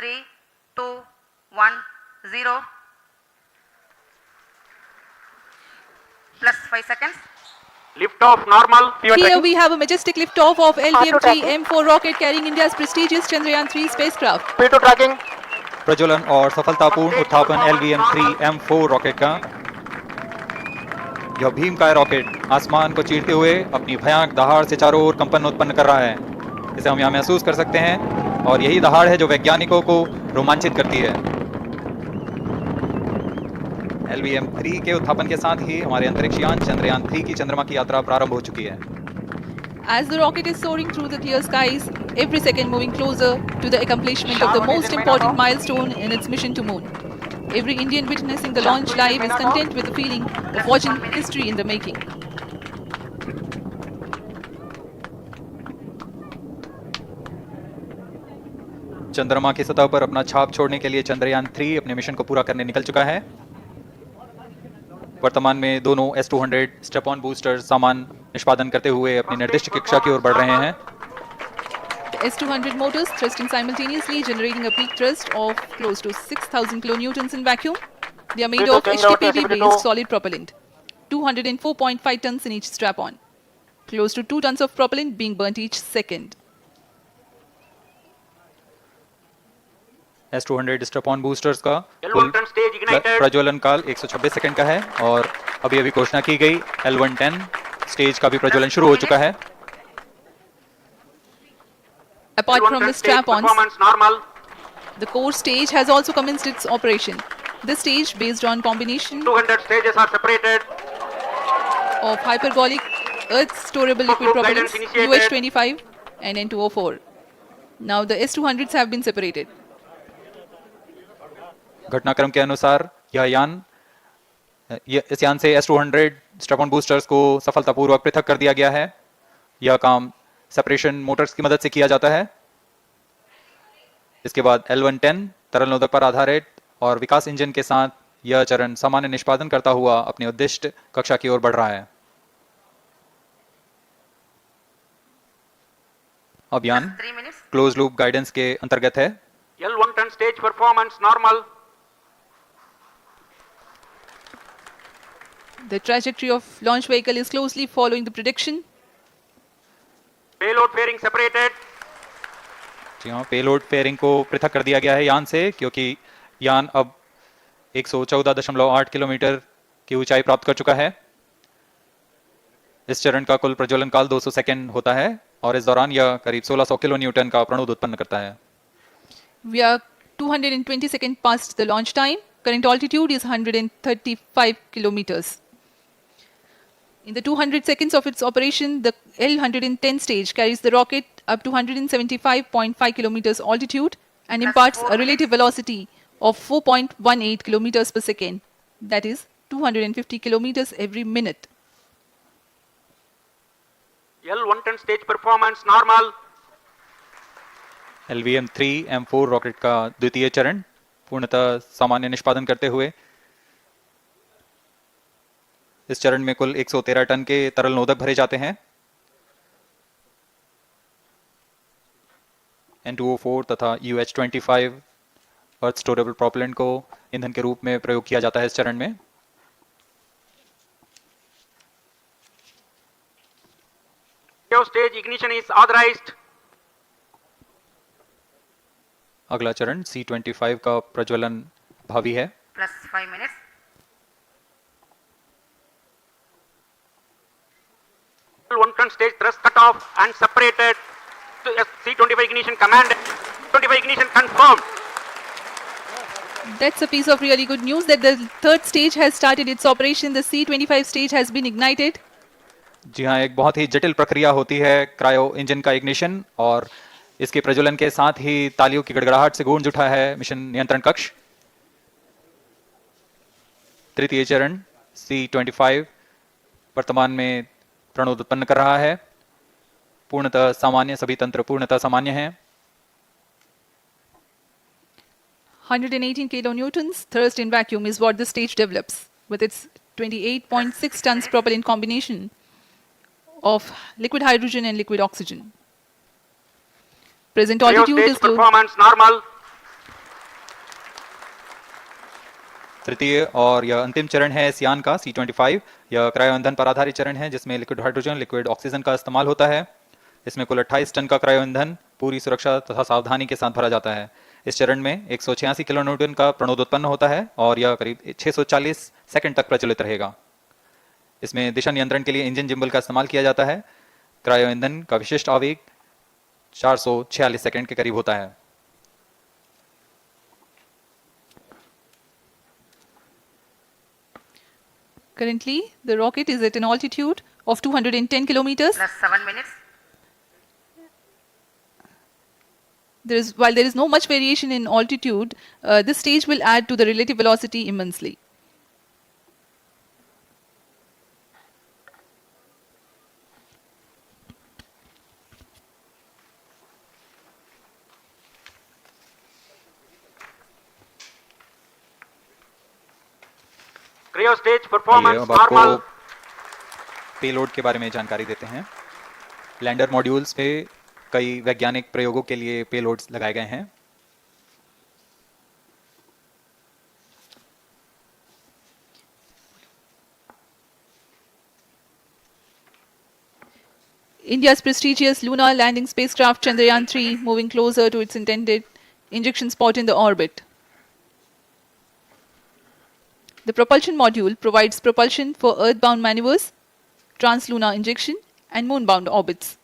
3, 2, 1, 0. Plus 5 seconds. Lift-off normal. Here we have a majestic lift-off of LVM-3 M4 rocket carrying India's prestigious Chandrayaan-3 spacecraft. P2 tracking. प्रज्वलन और सफलतापूर्ण उत्थापन LVM-3 M4 rocket का। यह भीमकाय rocket आसमान को चीरते हुए अपनी भयानक दहाड़ से चारों ओर कंपन उत्पन्न कर रहा है। इसे हम यहाँ महसूस कर सकते हैं और यही दहाड़ है जो वैज्ञानिकों को रोमांचित करती है। LVM-3 के उत्थापन के साथ ही हमारे अंतरिक्ष यान चंद्रयान-3 की चंद्रमा की यात्रा प्रारंभ हो चुकी है। As the rocket is soaring through the clear skies, every second moving closer to the accomplishment of the most important milestone in its mission to moon. Every Indian witnessing the launch live is content with the feeling of watching history in the making. चंद्रमा की सतह पर अपना छाप छोड़ने के लिए चंद्रयान-3 अपने मिशन को पूरा करने निकल चुका है। वर्तमान में दोनों S-200 स्टेप-ऑन बूस्टर सामान निष्पादन करते हुए अपनी निर्दिष्ट कक्षा की ओर बढ़ रहे हैं। The S-200 motors thrusting simultaneously, generating a peak thrust of close to 6,000 kilonewtons in vacuum. They are made of HTPB-based solid propellant, 204.5 tons in each strap-on. Close to 2 tons of propellant being burnt each second. S-200 step-on boosters का कुल प्रज्वलन काल 126 second का है और अभी घोषणा की गई L110 स्टेज का भी प्रज्वलन शुरू हो चुका है। Apart from the strap-ons, the core stage has also commenced its operation. This stage, based on combination 200 stages are separated of hypergolic earth storable liquid propellants UH-25 and N2O4. Now the S-200s have been separated. घटनाक्रम के अनुसार इस यान से S-200 step-on boosters को सफलतापूर्वक पृथक कर दिया गया है। यह काम सेपरेशन मोटर्स की मदद से किया जाता है। इसके बाद L110 तरल नोदक पर आधारित और विकास इंजन के साथ यह चरण सामान्य निष्पादन करता हुआ अपनी उद्दिष्ट कक्षा की ओर बढ़ रहा है। अभियान क्लोज लूप गाइडेंस के अंतर्गत है। L110 stage performance normal. The trajectory of launch vehicle is closely following the prediction. Payload fairing separated. जी हाँ, पेलोड फेयरिंग को पृथक कर दिया गया है यान से, क्योंकि यान अब 114.8 किलोमीटर की ऊंचाई प्राप्त कर चुका है। इस चरण का कुल प्रज्वलन काल 200 सेकंड होता है और इस दौरान यह करीब 1600 किलो न्यूटन का प्रणोद उत्पन्न करता है। We are 220 seconds past the launch time. Current altitude is 135 kilometers. In the 200 seconds of its operation, the L110 stage carries the rocket up to 175.5 kilometers altitude and imparts a relative velocity of 4.18 kilometers per second. That is 250 kilometers every minute. L110 stage performance normal. LVM-3 M4 rocket का द्वितीय चरण पूर्णतः सामान्य निष्पादन करते हुए इस चरण में कुल 113 टन के तरल नोदक भरे जाते हैं। N2O4 तथा UH-25 अर्थ स्टोरेबल प्रोपेलेंट को ईंधन के रूप में प्रयोग किया जाता है इस चरण में। Stage ignition is authorized. अगला चरण C-25 का प्रज्वलन भावी है। Plus 5 minutes. L110 stage thrust cut off and separated. C-25 ignition command. 25 ignition confirmed. That's a piece of really good news that the third stage has started its operation. The C-25 stage has been ignited. जी हाँ, एक बहुत ही जटिल प्रक्रिया होती है cryo engine का ignition और इसके प्रज्वलन के साथ ही तालियों की गड़गड़ाहट से गूंज उठा है मिशन नियंत्रण कक्ष। तृतीय चरण C-25 वर्तमान में प्रणोद उत्पन्न कर रहा है। पूर्णतः सामान्य, सभी तंत्र पूर्णतः सामान्य हैं। 118 kilonewtons thrust in vacuum is what the stage develops with its 28.6 tons propellant combination of liquid hydrogen and liquid oxygen. Present altitude is performance normal. तृतीय और यह अंतिम चरण है इस यान का C-25। यह क्रायो ईंधन पर आधारित चरण है जिसमें लिक्विड हाइड्रोजन, लिक्विड ऑक्सीजन का इस्तेमाल होता है। इसमें कुल 28 टन का क्रायो ईंधन पूरी सुरक्षा तथा सावधानी के साथ भरा जाता है। इस चरण में 186 किलो न्यूटन का प्रणोद उत्पन्न होता है और यह करीब 640 सेकंड तक प्रचलित रहेगा। इसमें दिशा नियंत्रण के लिए इंजन जिम्बल का इस्तेमाल किया जाता है। क्रायो ईंधन का विशिष्ट आवेग 446 सेकंड के करीब होता है। Currently, the rocket is at an altitude of 210 kilometers. plus 7 minutes, While there is no much variation in altitude, this stage will add to the relative velocity immensely. Cryo stage आइए performance अब आपको normal. Payload के बारे में जानकारी देते हैं। Lander modules पे कई वैज्ञानिक प्रयोगों के लिए पेलोड्स लगाए गए हैं। India's prestigious lunar landing spacecraft Chandrayaan-3 moving closer to its intended injection spot in the orbit. The propulsion module provides propulsion for earthbound maneuvers, translunar injection, and moonbound orbits.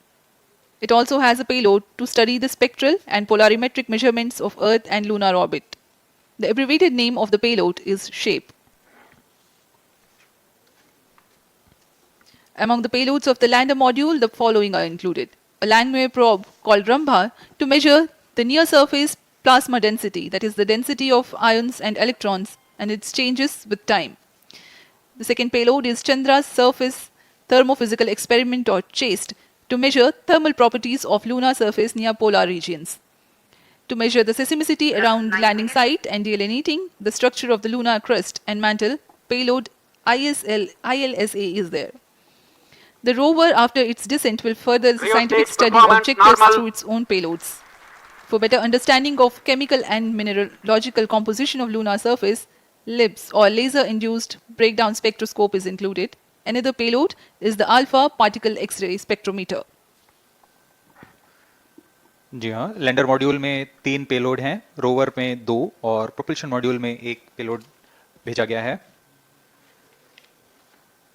It also has a payload to study the spectral and polarimetric measurements of Earth and lunar orbit. The abbreviated name of the payload is SHAPE. Among the payloads of the lander module, the following are included. A Langmuir probe called Rambha to measure the near-surface plasma density, that is the density of ions and electrons, and its changes with time. The second payload is Chandra's Surface Thermophysical Experiment or CHASTE to measure thermal properties of lunar surface near polar regions. To measure the seismicity around the landing site and delineating the structure of the lunar crust and mantle, payload ILSA is there. The rover, after its descent, will further the Cryo scientific stage study performance objectives normal. through its own payloads. For better understanding of chemical and mineralogical composition of lunar surface, LIBS or laser-induced breakdown spectroscope is included. Another payload is the alpha particle X-ray spectrometer. जी हाँ, lander module में 3 payload हैं, rover में 2 और propulsion module में 1 payload भेजा गया है।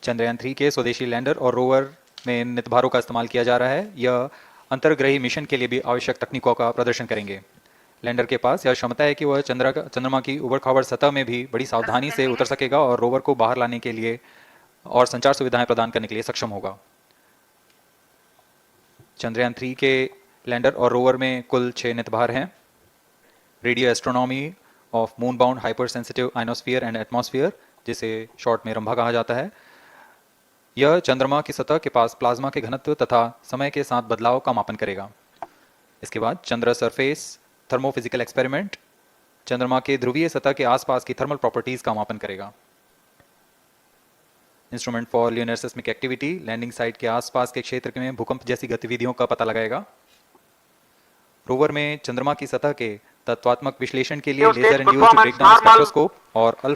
चंद्रयान 3 के स्वदेशी लैंडर और रोवर में नितभारों का इस्तेमाल किया जा रहा है। यह अंतर्ग्रही मिशन के लिए भी आवश्यक तकनीकों का प्रदर्शन करेंगे। लैंडर के पास यह क्षमता है कि वह चंद्रमा की उबड़-खाबड़ सतह में भी बड़ी सावधानी से उतर सकेगा और रोवर को बाहर लाने के लिए और संचार सुविधाएं प्रदान करने के लिए सक्षम होगा। चंद्रयान 3 के लैंडर और रोवर में कुल 6 नितभार हैं। Radio astronomy of moon bound hyper sensitive ionosphere and atmosphere, जिसे शॉर्ट में रंभा कहा जाता है, यह चंद्रमा की सतह के पास प्लाज्मा के घनत्व तथा समय के साथ बदलाव का मापन करेगा। इसके बाद चंद्र सरफेस थर्मोफिजिकल एक्सपेरिमेंट चंद्रमा के ध्रुवीय सतह के आसपास की थर्मल प्रॉपर्टीज का मापन करेगा। Instrument for lunar seismic activity landing site के आसपास के क्षेत्र में भूकंप जैसी गतिविधियों का पता लगाएगा। रोवर में चंद्रमा की सतह के तत्वात्मक विश्लेषण के लिए लेजर इंड्यूस्ड ब्रेकडाउन स्पेक्ट्रोस्कोप और अल्फा